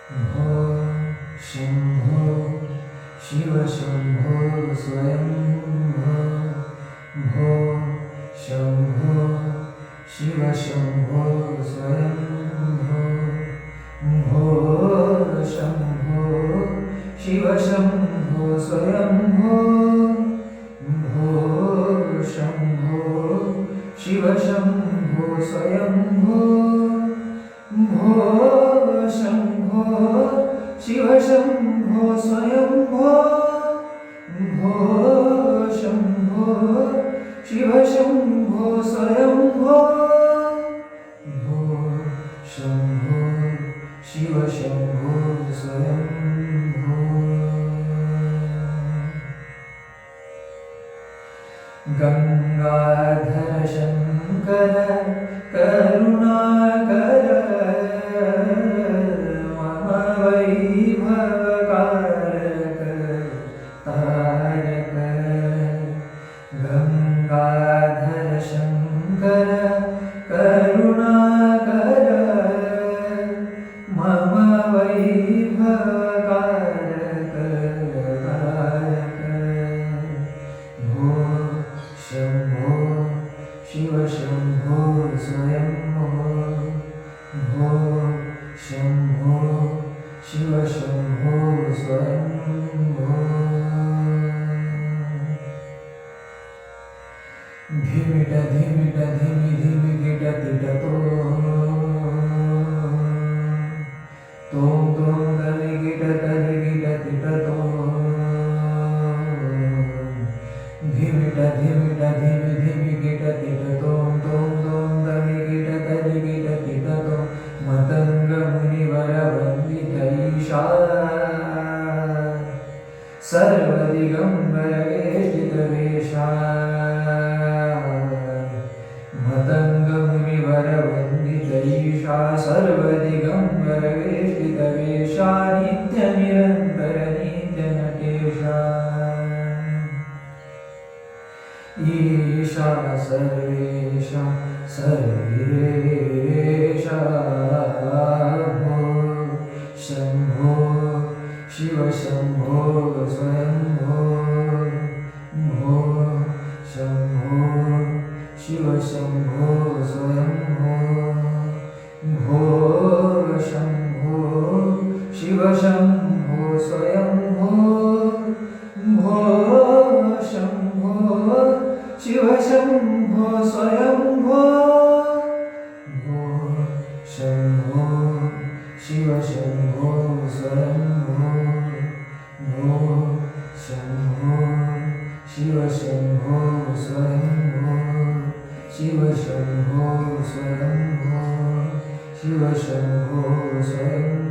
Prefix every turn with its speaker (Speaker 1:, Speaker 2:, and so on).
Speaker 1: भो शम्भो शिव शम्भो स्वयं भो शम्भो शिव शम्भो स्वयं भो शम्भो शिव शम्भो स्वयं भो शम्भो शिव शम्भो स्वयं भो शम्भो शिव शम्भो स्वयं भो शम्भो शिव शम्भो स्वयं भो शम्भो शिव शम्भो स्वयं गंगाधर शंकर करुणाकर मम वैभवकारक तारक गंगाधर शंकर करुणाकर मम वैभवकारक तारक शम्भो शिव शम्भो स्वयं भो शम्भो शिव शम्भो स्वयं धिमिट धिमिट धिमि धिमि गिट तिटतो तों तों तरि गिट तिटतो धिमिट धिमिट धिमि धिमि गिट तिटतो तों तों तरि गिट तिटतो मतंग मुनिवर वंदित ईशा सर्वदिगंबर वेष्टित वेशा मतंग मुनिवर वंदित ईशा सर्वदिगंबर वेष्टित वेशा नित्य निरंतर नित्य नटेशा ईशा सर्वेशा सर्वेशा भो शम्भो शिव शम्भो स्वयं भो शम्भो शिव शम्भो स्वयं भो शम्भो शिव शम्भो स्वयं भो शम्भो शिव शम्भो स्वयं भो शम्भो शिव शम्भो स्वयं भो शम्भो शिव शम्भो स्वयं शिव शम्भो स्वयं शिव शम्भो स्वयं